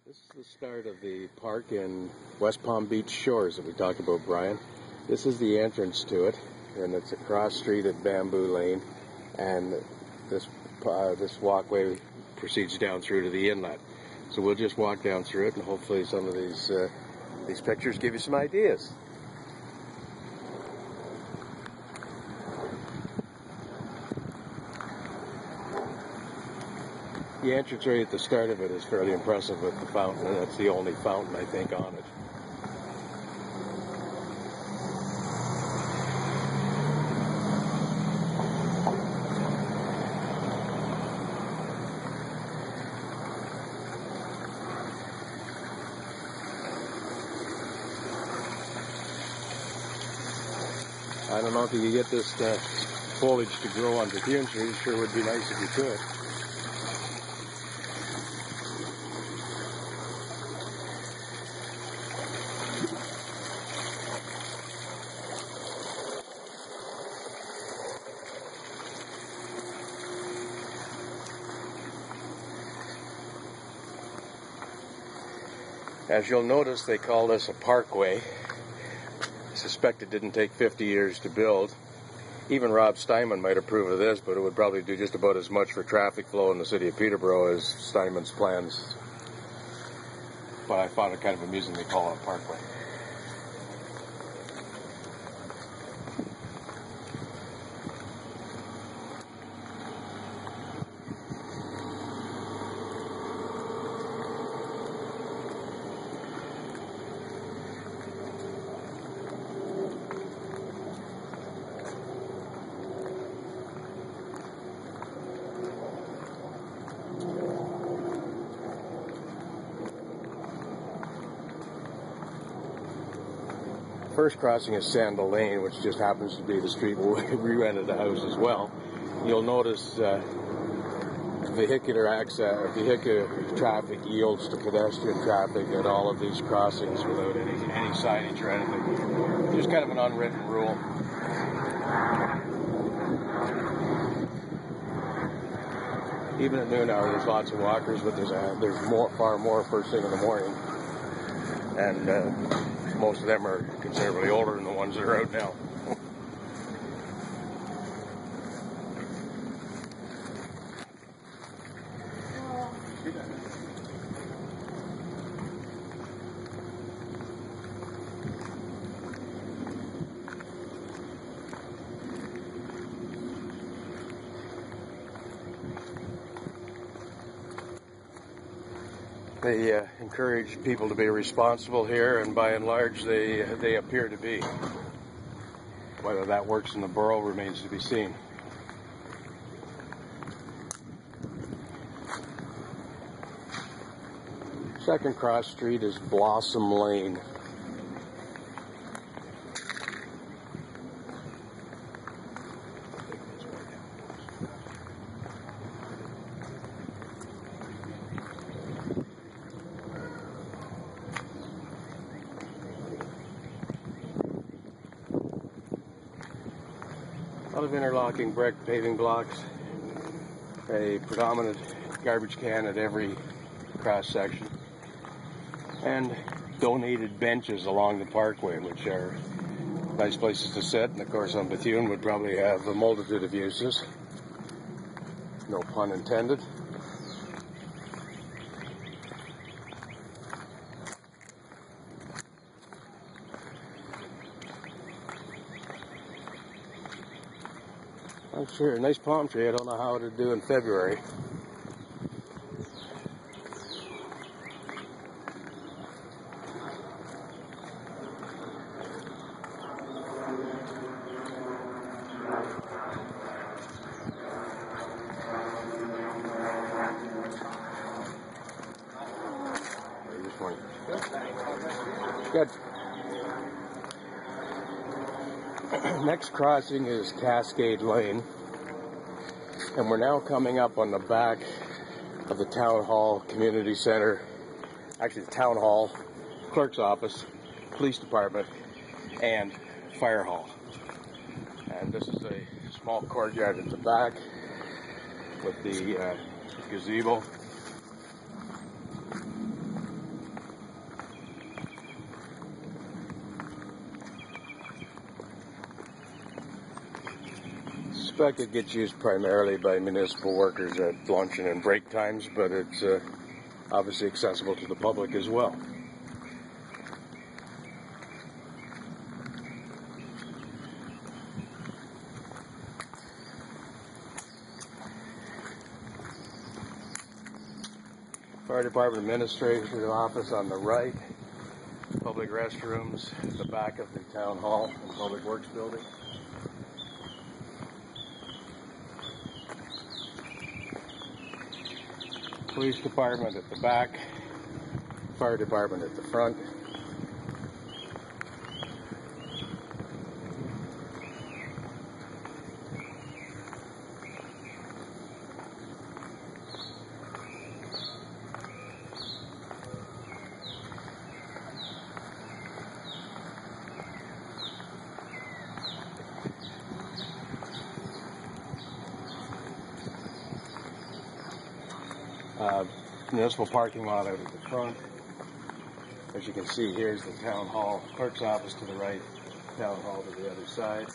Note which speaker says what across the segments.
Speaker 1: This is the start of the park in West Palm Beach Shores that we talked about, Brian. This is the entrance to it, and it's a cross street at Bamboo Lane, and this walkway proceeds down through to the inlet. So we'll just walk down through it, and hopefully some of these pictures give you some ideas. The entrance right at the start of it is fairly impressive with the fountain, and that's the only fountain, I think, on it. I don't know if you could get this foliage to grow on Bethune trees. Sure would be nice if you could. As you'll notice, they call this a parkway. I suspect it didn't take 50 years to build. Even Rob Steinman might approve of this, but it would probably do just about as much for traffic flow in the city of Peterborough as Steinman's plans. But I found it kind of amusing they call it a parkway. First crossing is Sandal Lane, which just happens to be the street where we rented the house as well. You'll notice vehicular traffic yields to pedestrian traffic at all of these crossings without any signage or anything. There's kind of an unwritten rule. Even at noon hour, there's lots of walkers, but there's far more first thing in the morning, and most of them are considerably older than the ones that are out now. They encourage people to be responsible here, and by and large they appear to be. Whether that works in the borough remains to be seen. Second cross street is Blossom Lane. A lot of interlocking brick paving blocks, a predominant garbage can at every cross section, and donated benches along the parkway, which are nice places to sit, and of course on Bethune would probably have a multitude of uses, no pun intended. I'm sure, a nice palm tree. I don't know how it would do in February. Good. Next crossing is Cascade Lane, and we're now coming up on the back of the Town Hall Community Center, actually the Town Hall, Clerk's Office, Police Department, and Fire Hall. And this is a small courtyard at the back with the gazebo. fact, it gets used primarily by municipal workers at luncheon and break times, but it's obviously accessible to the public as well. Fire Department Administrator's Office on the right, public restrooms at the back of the Town Hall and Public Works Building. Police Department at the back, Fire Department at the front. Municipal parking lot out at the front. As you can see, here's the Town Hall, Clerk's office to the right, Town Hall to the other side.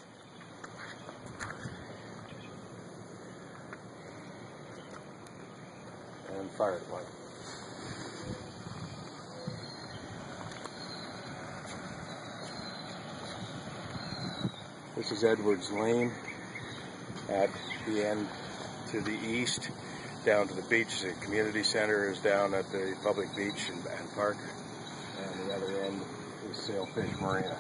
Speaker 1: And Fire Department. This is Edwards Lane at the end to the east. Down to the beach. The community center is down at the public beach and park, and the other end is Sailfish Marina.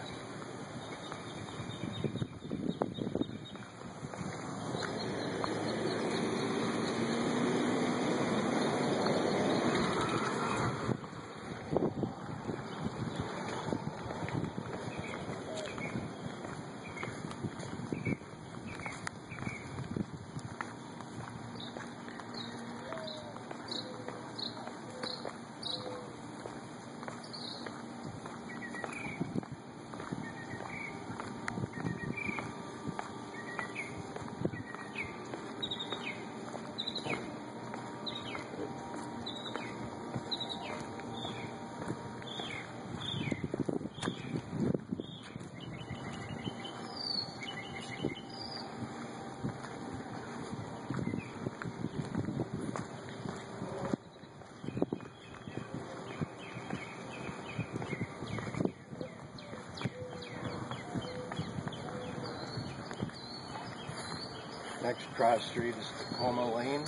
Speaker 1: Next cross street is Tacoma Lane.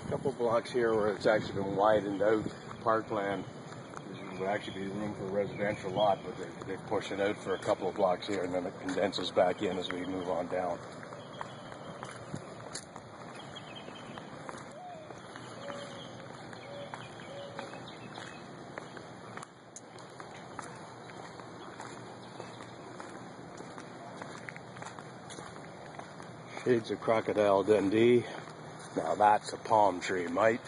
Speaker 1: A couple blocks here where it's actually been widened out, parkland. There would actually be room for a residential lot, but they push it out for a couple of blocks here, and then it condenses back in as we move on down. Shades of Crocodile Dundee. Now that's a palm tree, mate.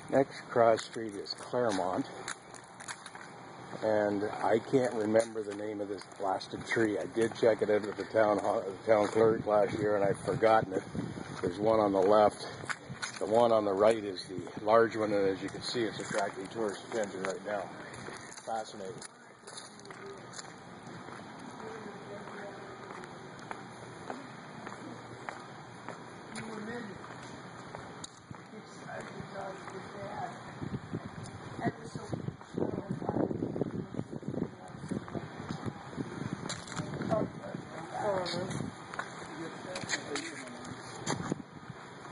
Speaker 1: Next cross street is Claremont, and I can't remember the name of this blasted tree. I did check it out at the town clerk last year, and I've forgotten it. There's one on the left. The one on the right is the large one, and as you can see, it's attracting tourist attention right now. Fascinating.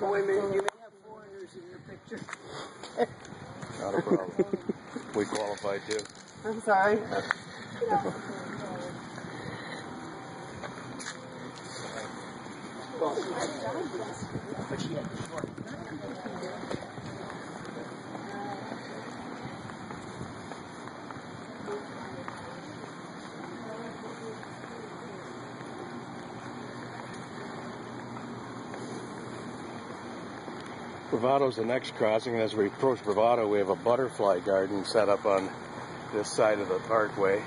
Speaker 2: Oh, wait a minute, you may have foreigners in your picture.
Speaker 1: Not a problem. We qualified too.
Speaker 2: I'm sorry.
Speaker 1: Bravado's the next crossing, and as we approach Bravado, we have a butterfly garden set up on this side of the parkway,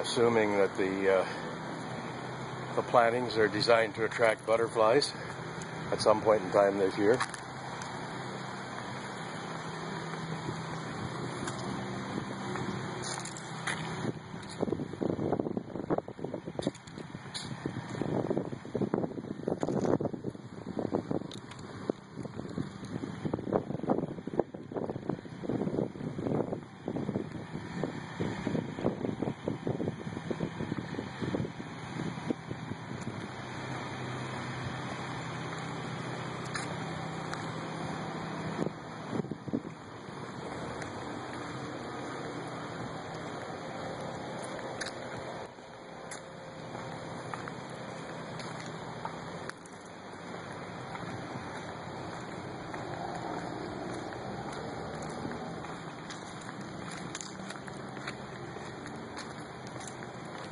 Speaker 1: assuming that the plantings are designed to attract butterflies at some point in time this year.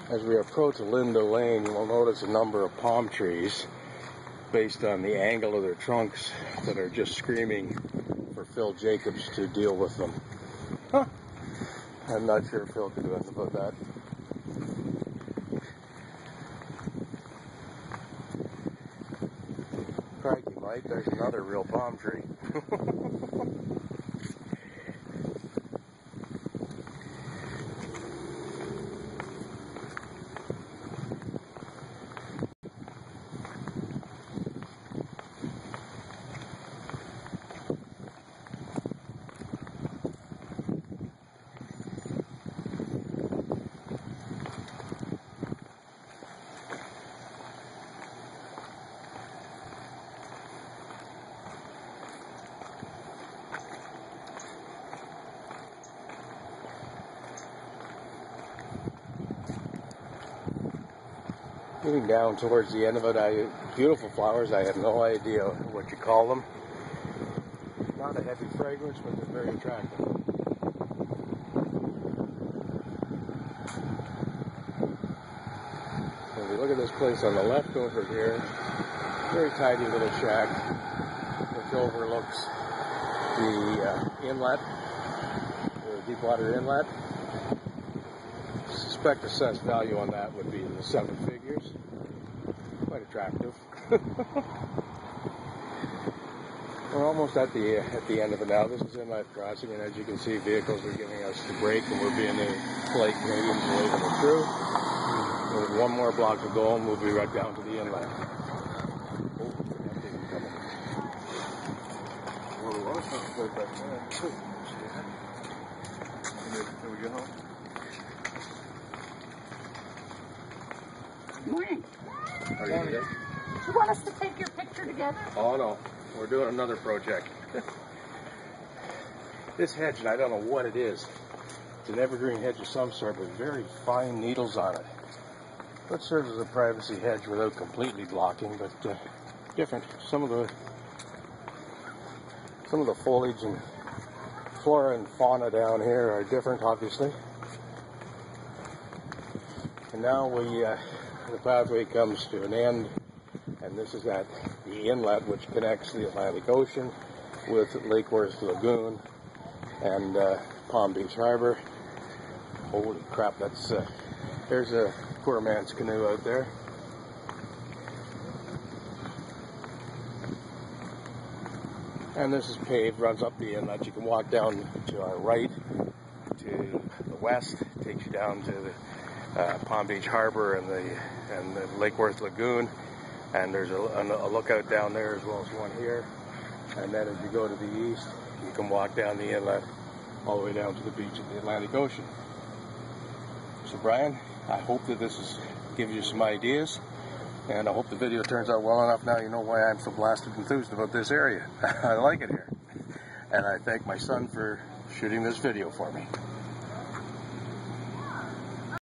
Speaker 1: As we approach Linda Lane, you will notice a number of palm trees based on the angle of their trunks that are just screaming for Phil Jacobs to deal with them. Huh. I'm not sure Phil could do anything about that. Crikey, Mike, there's another real palm tree. Moving down towards the end of it, beautiful flowers. I have no idea what you call them. Not a heavy fragrance, but they're very attractive. If you look at this place on the left over here, very tidy little shack, which overlooks the inlet, the Deepwater Inlet. I suspect assessed value on that would be in the 7 figures. Quite attractive. We're almost at the end of it now. This is Inlet Crossing, and as you can see, vehicles are giving us the brake, and we're being polite Canadians waving it through. There's one more block to go, and we'll be right down to the inlet.
Speaker 3: Can we get home?
Speaker 2: Good morning.
Speaker 1: Are you there?
Speaker 2: You want us to take your picture together?
Speaker 1: Oh no, we're doing another project. This hedge, and I don't know what it is. It's an evergreen hedge of some sort with very fine needles on it. That serves as a privacy hedge without completely blocking, but different. Some of the foliage and flora and fauna down here are different, obviously. And now the pathway comes to an end, and this is at the inlet, which connects the Atlantic Ocean with Lake Worth Lagoon and Palm Beach Harbor. Holy crap, there's a poor man's canoe out there. And this is paved, runs up the inlet. You can walk down to our right, to the west, takes you down to the Palm Beach Harbor and the Lake Worth Lagoon. And there's a lookout down there as well as one here. And then as you go to the east, you can walk down the inlet all the way down to the beach of the Atlantic Ocean. So Brian, I hope that this gives you some ideas. And I hope the video turns out well enough. Now you know why I'm so blasted enthused about this area. I like it here. And I thank my son for shooting this video for me.